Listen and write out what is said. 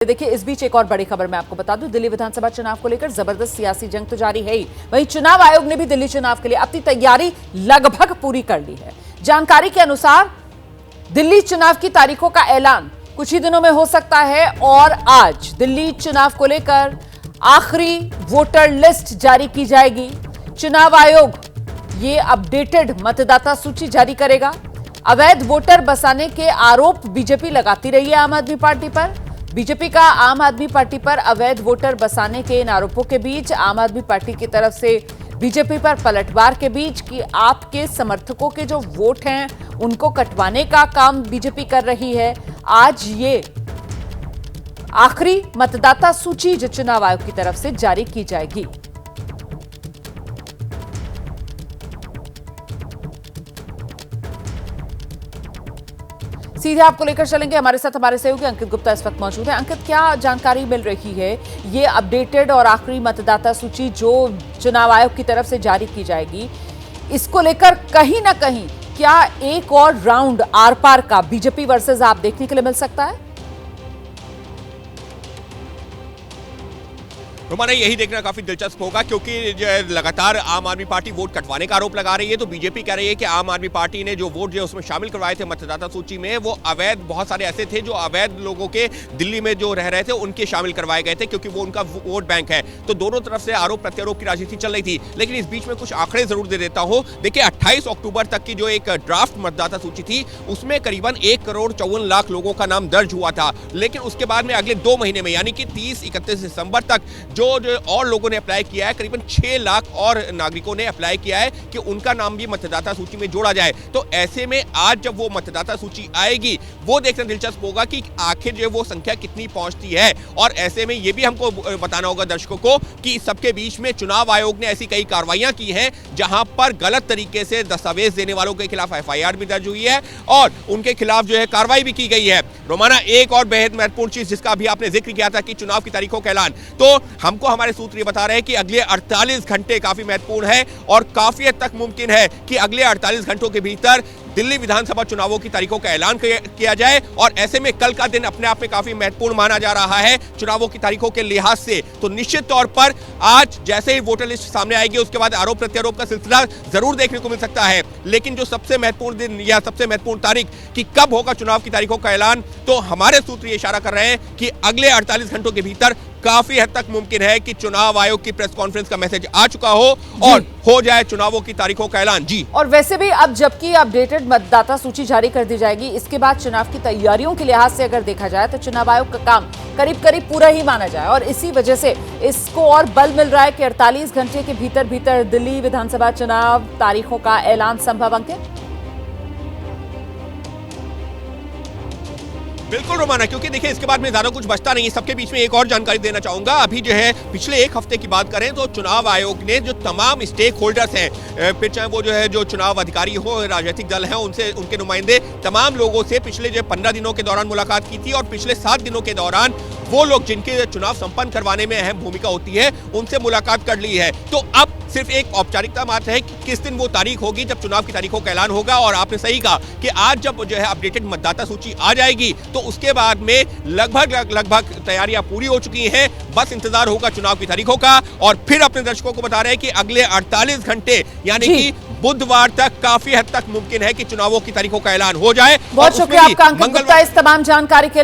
देखिए, इस बीच एक और बड़ी खबर मैं आपको बता दूं, दिल्ली विधानसभा चुनाव को लेकर जबरदस्त सियासी जंग तो जारी है ही, वहीं चुनाव आयोग ने भी दिल्ली चुनाव के लिए अपनी तैयारी लगभग पूरी कर ली है। जानकारी के अनुसार दिल्ली चुनाव की तारीखों का ऐलान कुछ ही दिनों में हो सकता है और आज दिल्ली चुनाव को लेकर आखिरी वोटर लिस्ट जारी की जाएगी। चुनाव आयोग ये अपडेटेड मतदाता सूची जारी करेगा। अवैध वोटर बसाने के आरोप बीजेपी लगाती रही है आम आदमी पार्टी पर। बीजेपी का आम आदमी पार्टी पर अवैध वोटर बसाने के इन आरोपों के बीच आम आदमी पार्टी की तरफ से बीजेपी पर पलटवार के बीच कि आपके समर्थकों के जो वोट हैं उनको कटवाने का काम बीजेपी कर रही है। आज ये आखिरी मतदाता सूची जो चुनाव आयोग की तरफ से जारी की जाएगी। सीधे आपको लेकर चलेंगे, हमारे साथ हमारे सहयोगी अंकित गुप्ता इस वक्त मौजूद है। अंकित, क्या जानकारी मिल रही है? ये अपडेटेड और आखिरी मतदाता सूची जो चुनाव आयोग की तरफ से जारी की जाएगी, इसको लेकर कहीं ना कहीं क्या एक और राउंड आर पार का बीजेपी वर्सेस आप देखने के लिए मिल सकता है? रोमाना, यही देखना काफी दिलचस्प होगा क्योंकि जो लगातार आम आदमी पार्टी वोट कटवाने का आरोप लगा रही है, तो बीजेपी कह रही है कि आम आदमी पार्टी ने जो वोट जो उसमें शामिल करवाए थे मतदाता सूची में, वो अवैध, बहुत सारे ऐसे थे जो अवैध लोगों के दिल्ली में जो रह रहे थे उनके शामिल करवाए गए थे क्योंकि वो उनका वोट बैंक है। तो दोनों तरफ से आरोप प्रत्यारोप की राजनीति चल रही थी। लेकिन इस बीच में कुछ आंकड़े जरूर दे देता हूं। देखिए, 28 अक्टूबर तक की जो एक ड्राफ्ट मतदाता सूची थी उसमें करीबन 1,54,00,000 लोगों का नाम दर्ज हुआ था। लेकिन उसके बाद में अगले 2 महीने में यानी कि 30-31 दिसंबर तक जो और लोगों ने अप्लाई किया है, करीबन 6 लाख और नागरिकों ने अप्लाई किया है कि उनका नाम भी मतदाता सूची में जोड़ा जाए। तो ऐसे में आज जब वो मतदाता सूची आएगी, वो देखना दिलचस्प होगा कि आखिर जो वो संख्या कितनी पहुंचती है। और ऐसे में ये भी हमको बताना होगा दर्शकों को कि सबके बीच में चुनाव आयोग ने ऐसी कई कार्रवाइयां की हैं जहां पर गलत तरीके से दस्तावेज देने वालों के खिलाफ FIR भी दर्ज हुई है और उनके खिलाफ जो है कार्रवाई भी की गई है। रोमाना, एक और बेहद महत्वपूर्ण चीज जिसका भी आपने जिक्र किया था कि चुनाव की तारीखों का ऐलान, तो हमको हमारे सूत्र ये बता रहे हैं कि अगले 48 घंटे काफी महत्वपूर्ण है और काफी हद तक मुमकिन है कि अगले 48 घंटों के भीतर दिल्ली विधानसभा चुनावों की तारीखों का ऐलान किया जाए। और ऐसे में कल का दिन अपने आप में काफी महत्वपूर्ण माना जा रहा है चुनावों की तारीखों के लिहाज से। तो निश्चित तौर पर आज जैसे ही वोटर लिस्ट सामने आएगी उसके बाद आरोप प्रत्यारोप का सिलसिला जरूर देखने को मिल सकता है। लेकिन जो सबसे महत्वपूर्ण दिन या सबसे महत्वपूर्ण तारीख कि कब होगा चुनाव की तारीखों का ऐलान, तो हमारे सूत्र ये इशारा कर रहे हैं कि अगले 48 घंटों के भीतर काफी हद तक मुमकिन है कि चुनाव आयोग की प्रेस कॉन्फ्रेंस का मैसेज आ चुका हो और हो जाए चुनावों की तारीखों का ऐलान। जी, और वैसे भी अब जबकि अपडेटेड मतदाता सूची जारी कर दी जाएगी, इसके बाद चुनाव की तैयारियों के लिहाज से अगर देखा जाए तो चुनाव आयोग का काम करीब करीब पूरा ही माना जाए और इसी वजह से इसको और बल मिल रहा है कि 48 घंटे के भीतर दिल्ली विधानसभा चुनाव तारीखों का ऐलान संभव। अंकित, बिल्कुल रोमाना, क्योंकि देखिए इसके बाद में ज्यादा कुछ बचता नहीं है। सबके बीच में एक और जानकारी देना चाहूंगा। अभी जो है पिछले एक हफ्ते की बात करें तो चुनाव आयोग ने जो तमाम स्टेक होल्डर्स हैं, फिर चाहे वो जो है जो चुनाव अधिकारी हो, राजनीतिक दल हैं, उनसे उनके नुमाइंदे, तमाम लोगों से पिछले जो 15 दिनों के दौरान मुलाकात की थी और पिछले 7 दिनों के दौरान वो लोग जिनके चुनाव संपन्न करवाने में अहम भूमिका होती है उनसे मुलाकात कर ली है। तो अब सिर्फ एक औपचारिकता मात्र है कि किस दिन वो तारीख होगी जब चुनाव की तारीखों का ऐलान होगा। और आपने सही कहा कि आज जब जो है अपडेटेड मतदाता सूची आ जाएगी तो उसके बाद में लगभग तैयारियां पूरी हो चुकी हैं। बस इंतजार होगा चुनाव की तारीखों का। और फिर अपने दर्शकों को बता रहे हैं कि अगले 48 घंटे यानी कि बुधवार तक काफी हद तक मुमकिन है कि चुनावों की तारीखों का ऐलान हो जाए। बहुत शुक्रिया आपका अंकित गुप्ता इस तमाम जानकारी के